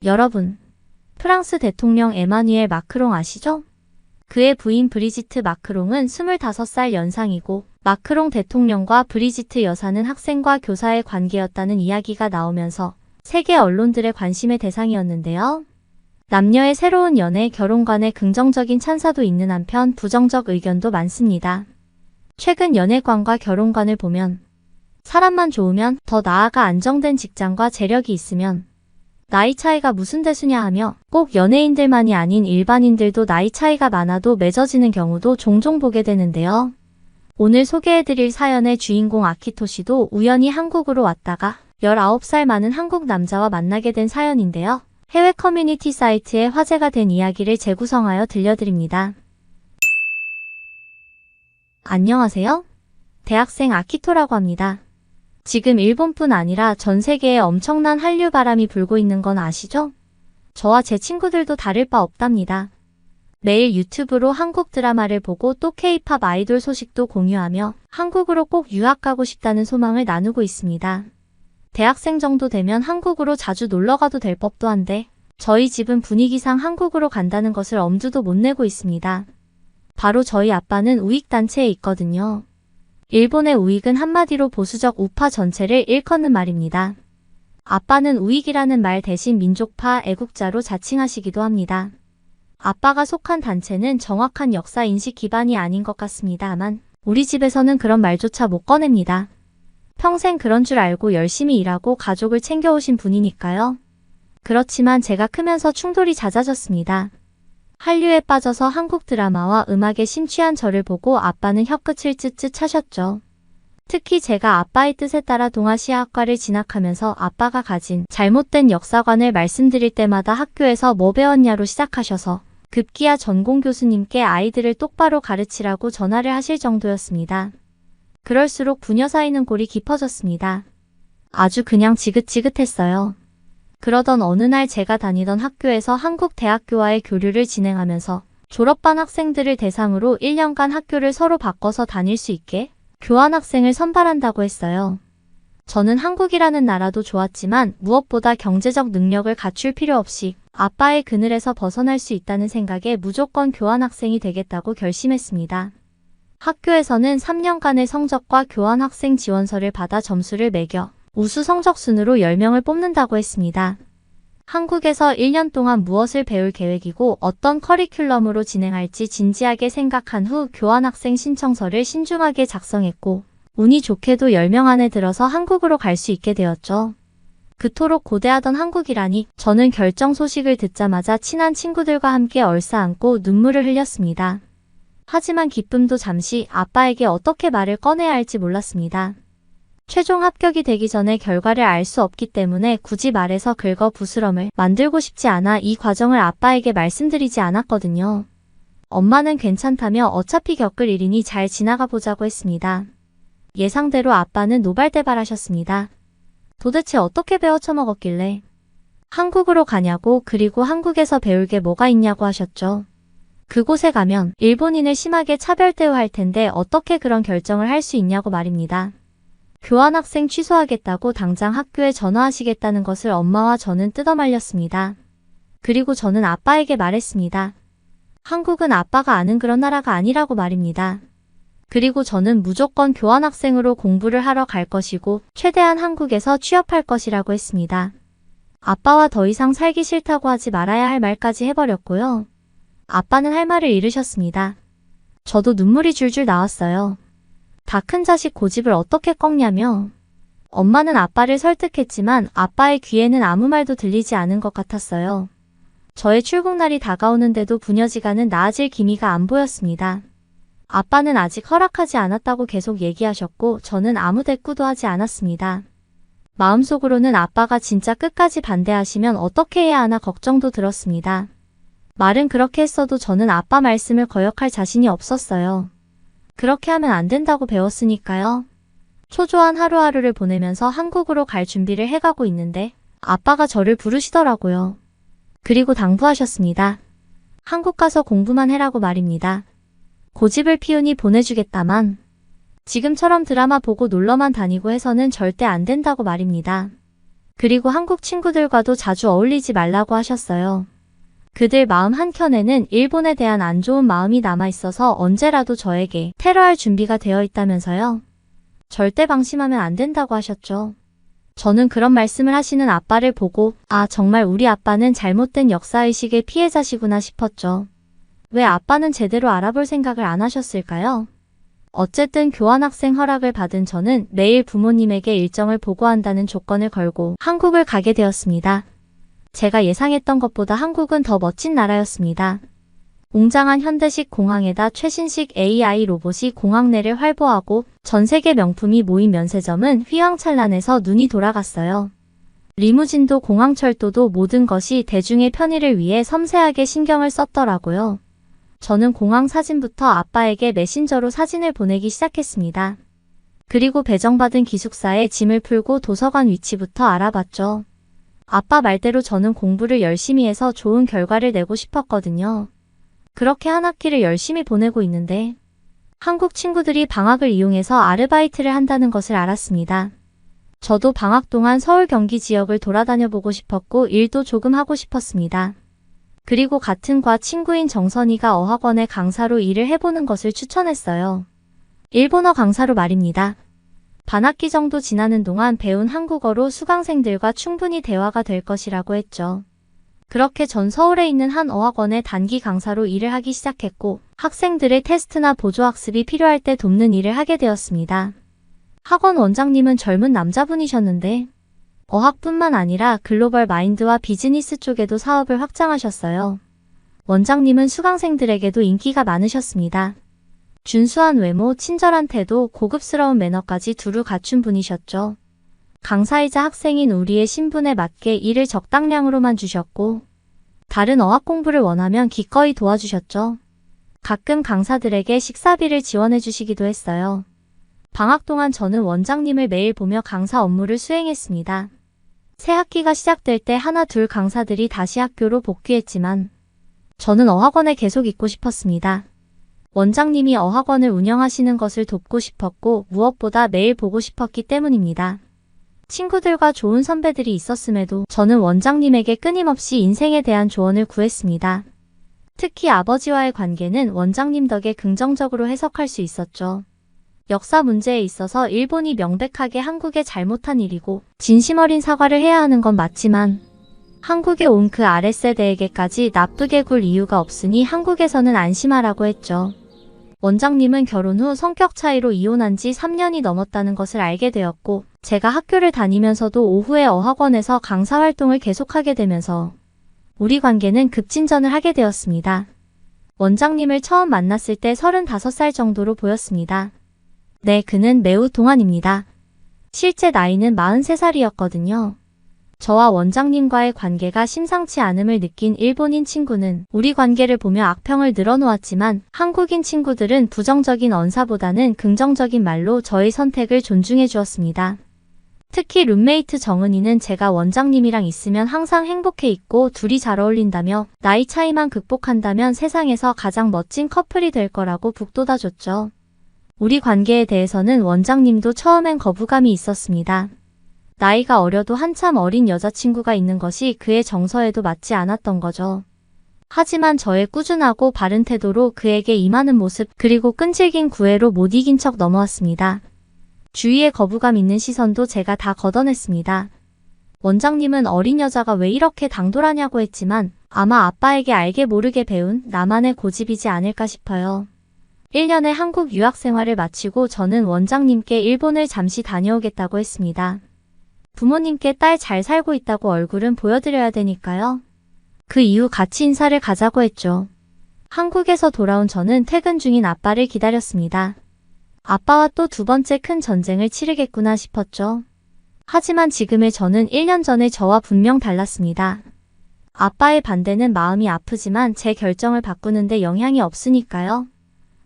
여러분, 프랑스 대통령 에마뉘엘 마크롱 아시죠? 그의 부인 브리지트 마크롱은 25살 연상이고 마크롱 대통령과 브리지트 여사는 학생과 교사의 관계였다는 이야기가 나오면서 세계 언론들의 관심의 대상이었는데요. 남녀의 새로운 연애, 결혼관에 긍정적인 찬사도 있는 한편 부정적 의견도 많습니다. 최근 연애관과 결혼관을 보면 사람만 좋으면, 더 나아가 안정된 직장과 재력이 있으면 나이 차이가 무슨 대수냐 하며 꼭 연예인들만이 아닌 일반인들도 나이 차이가 많아도 맺어지는 경우도 종종 보게 되는데요. 오늘 소개해드릴 사연의 주인공 아키토 씨도 우연히 한국으로 왔다가 19살 많은 한국 남자와 만나게 된 사연인데요. 해외 커뮤니티 사이트에 화제가 된 이야기를 재구성하여 들려드립니다. 안녕하세요. 대학생 아키토라고 합니다. 지금 일본뿐 아니라 전 세계에 엄청난 한류 바람이 불고 있는 건 아시죠? 저와 제 친구들도 다를 바 없답니다. 매일 유튜브로 한국 드라마를 보고 또 K-팝 아이돌 소식도 공유하며 한국으로 꼭 유학 가고 싶다는 소망을 나누고 있습니다. 대학생 정도 되면 한국으로 자주 놀러가도 될 법도 한데 저희 집은 분위기상 한국으로 간다는 것을 엄두도 못 내고 있습니다. 바로 저희 아빠는 우익단체에 있거든요. 일본의 우익은 한마디로 보수적 우파 전체를 일컫는 말입니다. 아빠는 우익이라는 말 대신 민족파 애국자로 자칭하시기도 합니다. 아빠가 속한 단체는 정확한 역사 인식 기반이 아닌 것 같습니다만 우리 집에서는 그런 말조차 못 꺼냅니다. 평생 그런 줄 알고 열심히 일하고 가족을 챙겨오신 분이니까요. 그렇지만 제가 크면서 충돌이 잦아졌습니다. 한류에 빠져서 한국 드라마와 음악에 심취한 저를 보고 아빠는 혀끝을 쯧쯧 차셨죠. 특히 제가 아빠의 뜻에 따라 동아시아학과를 진학하면서 아빠가 가진 잘못된 역사관을 말씀드릴 때마다 학교에서 뭐 배웠냐로 시작하셔서 급기야 전공 교수님께 아이들을 똑바로 가르치라고 전화를 하실 정도였습니다. 그럴수록 부녀 사이는 골이 깊어졌습니다. 아주 그냥 지긋지긋했어요. 그러던 어느 날 제가 다니던 학교에서 한국 대학교와의 교류를 진행하면서 졸업반 학생들을 대상으로 1년간 학교를 서로 바꿔서 다닐 수 있게 교환학생을 선발한다고 했어요. 저는 한국이라는 나라도 좋았지만 무엇보다 경제적 능력을 갖출 필요 없이 아빠의 그늘에서 벗어날 수 있다는 생각에 무조건 교환학생이 되겠다고 결심했습니다. 학교에서는 3년간의 성적과 교환학생 지원서를 받아 점수를 매겨 우수 성적 순으로 10명을 뽑는다고 했습니다. 한국에서 1년 동안 무엇을 배울 계획이고 어떤 커리큘럼으로 진행할지 진지하게 생각한 후 교환학생 신청서를 신중하게 작성했고 운이 좋게도 10명 안에 들어서 한국으로 갈 수 있게 되었죠. 그토록 고대하던 한국이라니 저는 결정 소식을 듣자마자 친한 친구들과 함께 얼싸안고 눈물을 흘렸습니다. 하지만 기쁨도 잠시 아빠에게 어떻게 말을 꺼내야 할지 몰랐습니다. 최종 합격이 되기 전에 결과를 알 수 없기 때문에 굳이 말해서 긁어 부스럼을 만들고 싶지 않아 이 과정을 아빠에게 말씀드리지 않았거든요. 엄마는 괜찮다며 어차피 겪을 일이니 잘 지나가 보자고 했습니다. 예상대로 아빠는 노발대발하셨습니다. 도대체 어떻게 배워 처먹었길래 한국으로 가냐고, 그리고 한국에서 배울 게 뭐가 있냐고 하셨죠. 그곳에 가면 일본인을 심하게 차별 대우할 텐데 어떻게 그런 결정을 할 수 있냐고 말입니다. 교환학생 취소하겠다고 당장 학교에 전화하시겠다는 것을 엄마와 저는 뜯어말렸습니다. 그리고 저는 아빠에게 말했습니다. 한국은 아빠가 아는 그런 나라가 아니라고 말입니다. 그리고 저는 무조건 교환학생으로 공부를 하러 갈 것이고 최대한 한국에서 취업할 것이라고 했습니다. 아빠와 더 이상 살기 싫다고 하지 말아야 할 말까지 해버렸고요. 아빠는 할 말을 잃으셨습니다. 저도 눈물이 줄줄 나왔어요. 다 큰 자식 고집을 어떻게 꺾냐며. 엄마는 아빠를 설득했지만 아빠의 귀에는 아무 말도 들리지 않은 것 같았어요. 저의 출국날이 다가오는데도 부녀지간은 나아질 기미가 안 보였습니다. 아빠는 아직 허락하지 않았다고 계속 얘기하셨고 저는 아무 대꾸도 하지 않았습니다. 마음속으로는 아빠가 진짜 끝까지 반대하시면 어떻게 해야 하나 걱정도 들었습니다. 말은 그렇게 했어도 저는 아빠 말씀을 거역할 자신이 없었어요. 그렇게 하면 안 된다고 배웠으니까요. 초조한 하루하루를 보내면서 한국으로 갈 준비를 해가고 있는데 아빠가 저를 부르시더라고요. 그리고 당부하셨습니다. 한국 가서 공부만 해라고 말입니다. 고집을 피우니 보내주겠다만 지금처럼 드라마 보고 놀러만 다니고 해서는 절대 안 된다고 말입니다. 그리고 한국 친구들과도 자주 어울리지 말라고 하셨어요. 그들 마음 한켠에는 일본에 대한 안 좋은 마음이 남아있어서 언제라도 저에게 테러할 준비가 되어 있다면서요. 절대 방심하면 안 된다고 하셨죠. 저는 그런 말씀을 하시는 아빠를 보고 아, 정말 우리 아빠는 잘못된 역사의식의 피해자시구나 싶었죠. 왜 아빠는 제대로 알아볼 생각을 안 하셨을까요? 어쨌든 교환학생 허락을 받은 저는 매일 부모님에게 일정을 보고한다는 조건을 걸고 한국을 가게 되었습니다. 제가 예상했던 것보다 한국은 더 멋진 나라였습니다. 웅장한 현대식 공항에다 최신식 AI 로봇이 공항 내를 활보하고 전 세계 명품이 모인 면세점은 휘황찬란해서 눈이 돌아갔어요. 리무진도 공항철도도 모든 것이 대중의 편의를 위해 섬세하게 신경을 썼더라고요. 저는 공항 사진부터 아빠에게 메신저로 사진을 보내기 시작했습니다. 그리고 배정받은 기숙사에 짐을 풀고 도서관 위치부터 알아봤죠. 아빠 말대로 저는 공부를 열심히 해서 좋은 결과를 내고 싶었거든요. 그렇게 한 학기를 열심히 보내고 있는데 한국 친구들이 방학을 이용해서 아르바이트를 한다는 것을 알았습니다. 저도 방학 동안 서울 경기 지역을 돌아다녀 보고 싶었고 일도 조금 하고 싶었습니다. 그리고 같은 과 친구인 정선이가 어학원의 강사로 일을 해보는 것을 추천했어요. 일본어 강사로 말입니다. 반학기 정도 지나는 동안 배운 한국어로 수강생들과 충분히 대화가 될 것이라고 했죠. 그렇게 전 서울에 있는 한 어학원의 단기 강사로 일을 하기 시작했고 학생들의 테스트나 보조학습이 필요할 때 돕는 일을 하게 되었습니다. 학원 원장님은 젊은 남자분이셨는데 어학뿐만 아니라 글로벌 마인드와 비즈니스 쪽에도 사업을 확장하셨어요. 원장님은 수강생들에게도 인기가 많으셨습니다. 준수한 외모, 친절한 태도, 고급스러운 매너까지 두루 갖춘 분이셨죠. 강사이자 학생인 우리의 신분에 맞게 일을 적당량으로만 주셨고 다른 어학 공부를 원하면 기꺼이 도와주셨죠. 가끔 강사들에게 식사비를 지원해 주시기도 했어요. 방학 동안 저는 원장님을 매일 보며 강사 업무를 수행했습니다. 새 학기가 시작될 때 하나 둘 강사들이 다시 학교로 복귀했지만 저는 어학원에 계속 있고 싶었습니다. 원장님이 어학원을 운영하시는 것을 돕고 싶었고 무엇보다 매일 보고 싶었기 때문입니다. 친구들과 좋은 선배들이 있었음에도 저는 원장님에게 끊임없이 인생에 대한 조언을 구했습니다. 특히 아버지와의 관계는 원장님 덕에 긍정적으로 해석할 수 있었죠. 역사 문제에 있어서 일본이 명백하게 한국에 잘못한 일이고 진심 어린 사과를 해야 하는 건 맞지만 한국에 온 그 아랫세대에게까지 나쁘게 굴 이유가 없으니 한국에서는 안심하라고 했죠. 원장님은 결혼 후 성격 차이로 이혼한 지 3년이 넘었다는 것을 알게 되었고 제가 학교를 다니면서도 오후에 어학원에서 강사 활동을 계속하게 되면서 우리 관계는 급진전을 하게 되었습니다. 원장님을 처음 만났을 때 35살 정도로 보였습니다. 네, 그는 매우 동안입니다. 실제 나이는 43살이었거든요. 저와 원장님과의 관계가 심상치 않음을 느낀 일본인 친구는 우리 관계를 보며 악평을 늘어놓았지만 한국인 친구들은 부정적인 언사보다는 긍정적인 말로 저의 선택을 존중해 주었습니다. 특히 룸메이트 정은이는 제가 원장님이랑 있으면 항상 행복해 있고 둘이 잘 어울린다며 나이 차이만 극복한다면 세상에서 가장 멋진 커플이 될 거라고 북돋아줬죠. 우리 관계에 대해서는 원장님도 처음엔 거부감이 있었습니다. 나이가 어려도 한참 어린 여자친구가 있는 것이 그의 정서에도 맞지 않았던 거죠. 하지만 저의 꾸준하고 바른 태도로 그에게 임하는 모습 그리고 끈질긴 구애로 못 이긴 척 넘어왔습니다. 주위에 거부감 있는 시선도 제가 다 걷어냈습니다. 원장님은 어린 여자가 왜 이렇게 당돌하냐고 했지만 아마 아빠에게 알게 모르게 배운 나만의 고집이지 않을까 싶어요. 1년의 한국 유학 생활을 마치고 저는 원장님께 일본을 잠시 다녀오겠다고 했습니다. 부모님께 딸 잘 살고 있다고 얼굴은 보여드려야 되니까요. 그 이후 같이 인사를 가자고 했죠. 한국에서 돌아온 저는 퇴근 중인 아빠를 기다렸습니다. 아빠와 또 두 번째 큰 전쟁을 치르겠구나 싶었죠. 하지만 지금의 저는 1년 전의 저와 분명 달랐습니다. 아빠의 반대는 마음이 아프지만 제 결정을 바꾸는데 영향이 없으니까요.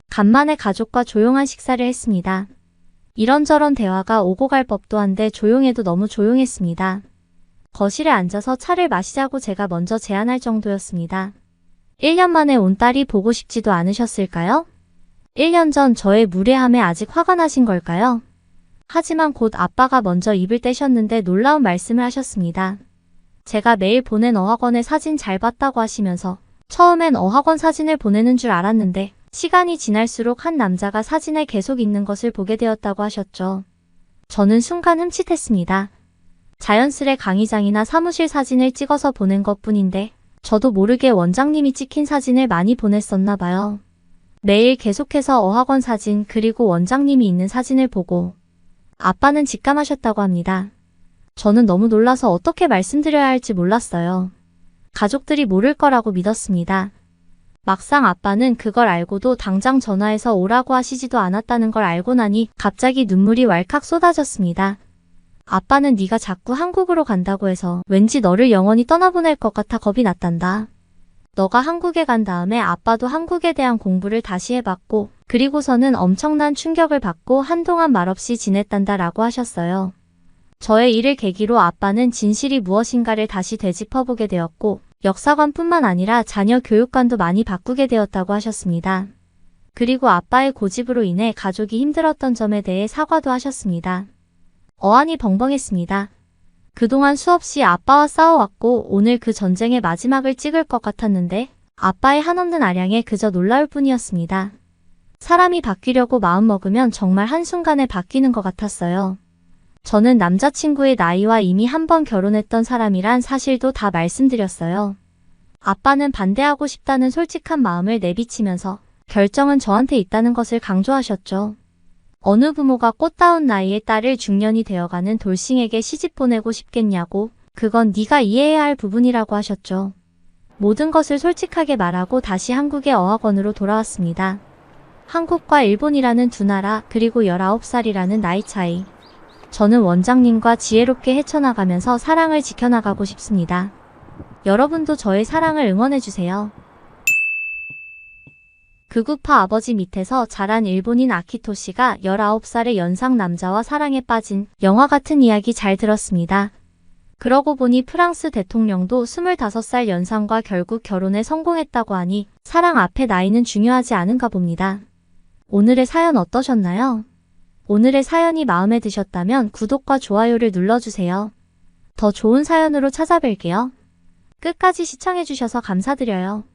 간만에 가족과 조용한 식사를 했습니다. 이런저런 대화가 오고 갈 법도 한데 조용해도 너무 조용했습니다. 거실에 앉아서 차를 마시자고 제가 먼저 제안할 정도였습니다. 1년 만에 온 딸이 보고 싶지도 않으셨을까요? 1년 전 저의 무례함에 아직 화가 나신 걸까요? 하지만 곧 아빠가 먼저 입을 떼셨는데 놀라운 말씀을 하셨습니다. 제가 매일 보낸 어학원의 사진 잘 봤다고 하시면서 처음엔 어학원 사진을 보내는 줄 알았는데 시간이 지날수록 한 남자가 사진에 계속 있는 것을 보게 되었다고 하셨죠. 저는 순간 흠칫했습니다. 자연스레 강의장이나 사무실 사진을 찍어서 보낸 것뿐인데 저도 모르게 원장님이 찍힌 사진을 많이 보냈었나 봐요. 매일 계속해서 어학원 사진 그리고 원장님이 있는 사진을 보고 아빠는 직감하셨다고 합니다. 저는 너무 놀라서 어떻게 말씀드려야 할지 몰랐어요. 가족들이 모를 거라고 믿었습니다. 막상 아빠는 그걸 알고도 당장 전화해서 오라고 하시지도 않았다는 걸 알고 나니 갑자기 눈물이 왈칵 쏟아졌습니다. 아빠는 네가 자꾸 한국으로 간다고 해서 왠지 너를 영원히 떠나보낼 것 같아 겁이 났단다. 너가 한국에 간 다음에 아빠도 한국에 대한 공부를 다시 해봤고 그리고서는 엄청난 충격을 받고 한동안 말없이 지냈단다 라고 하셨어요. 저의 일을 계기로 아빠는 진실이 무엇인가를 다시 되짚어보게 되었고 역사관뿐만 아니라 자녀 교육관도 많이 바꾸게 되었다고 하셨습니다. 그리고 아빠의 고집으로 인해 가족이 힘들었던 점에 대해 사과도 하셨습니다. 어안이 벙벙했습니다. 그동안 수없이 아빠와 싸워왔고 오늘 그 전쟁의 마지막을 찍을 것 같았는데 아빠의 한없는 아량에 그저 놀라울 뿐이었습니다. 사람이 바뀌려고 마음먹으면 정말 한순간에 바뀌는 것 같았어요. 저는 남자친구의 나이와 이미 한 번 결혼했던 사람이란 사실도 다 말씀드렸어요. 아빠는 반대하고 싶다는 솔직한 마음을 내비치면서 결정은 저한테 있다는 것을 강조하셨죠. 어느 부모가 꽃다운 나이에 딸을 중년이 되어가는 돌싱에게 시집 보내고 싶겠냐고 그건 네가 이해해야 할 부분이라고 하셨죠. 모든 것을 솔직하게 말하고 다시 한국의 어학원으로 돌아왔습니다. 한국과 일본이라는 두 나라 그리고 19살이라는 나이 차이. 저는 원장님과 지혜롭게 헤쳐나가면서 사랑을 지켜나가고 싶습니다. 여러분도 저의 사랑을 응원해주세요. 극우파 아버지 밑에서 자란 일본인 아키토 씨가 19살의 연상 남자와 사랑에 빠진 영화 같은 이야기 잘 들었습니다. 그러고 보니 프랑스 대통령도 25살 연상과 결국 결혼에 성공했다고 하니 사랑 앞에 나이는 중요하지 않은가 봅니다. 오늘의 사연 어떠셨나요? 오늘의 사연이 마음에 드셨다면 구독과 좋아요를 눌러주세요. 더 좋은 사연으로 찾아뵐게요. 끝까지 시청해주셔서 감사드려요.